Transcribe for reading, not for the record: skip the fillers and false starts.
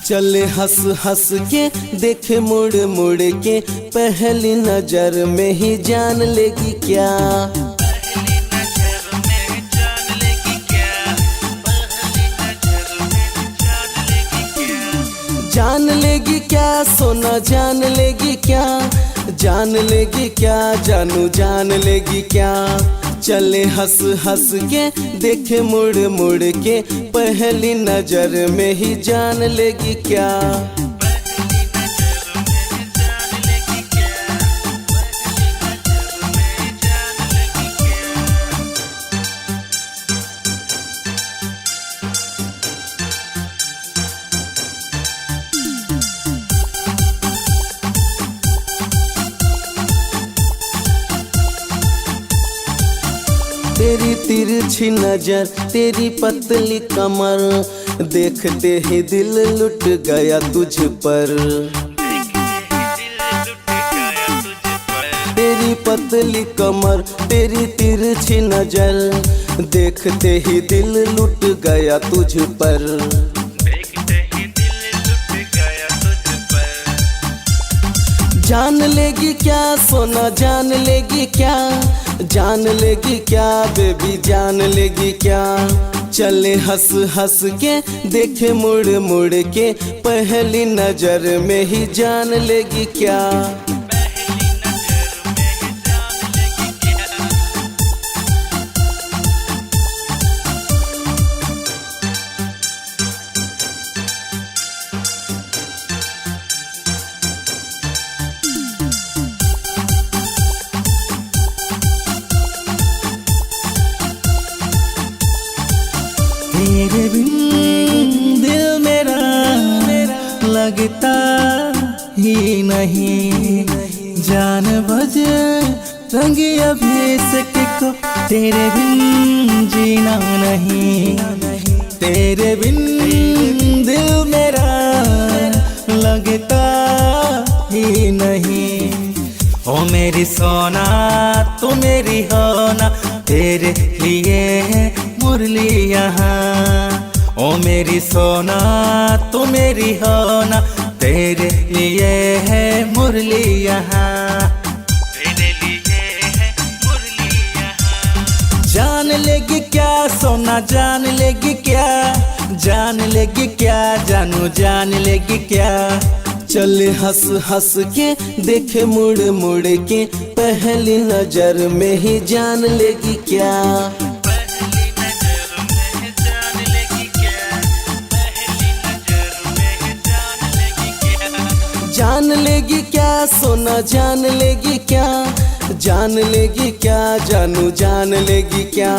चले हंस हंस के देखे मुड़ मुड़ के, पहली नजर में ही जान लेगी क्या। जान लेगी क्या सोना, जान लेगी क्या, जान लेगी क्या जानू, जान लेगी क्या। चले हंस हंस के देखे मुड़ मुड़ के, पहली नजर में ही जान लेगी क्या। तेरी तिरछी नजर, तेरी पतली कमर, देखते ही दिल लुट गया तुझ पर। तेरी पतली कमर, तेरी तिरछी नजर, देखते ही दिल लुट गया तुझ पर। जान लेगी क्या सोना, जान लेगी क्या, जान लेगी क्या बेबी, जान लेगी क्या। चले हंस हंस के देखे मुड़ मुड़ के, पहली नजर में ही जान लेगी क्या। तेरे बिन दिल मेरा लगता ही नहीं, जान बज रंगी अभी से को, तेरे बिन जीना नहीं। तेरे बिन दिल मेरा लगता ही नहीं। ओ मेरी सोना तू मेरी होना, तेरे लिए है मुरली यहाँ। ओ मेरी सोना तू मेरी होना, तेरे लिए है मुरली यहाँ। तेरे लिए है मुरली यहाँ। जान लेगी क्या सोना, जान लेगी क्या, जान लेगी क्या जानू, जान लेगी क्या। चले हंस हंस के देखे मुड़ मुड़ के, पहली नजर में ही जान लेगी क्या। जान लेगी क्या सोना, जान लेगी क्या, जान लेगी क्या जानू, जान लेगी क्या।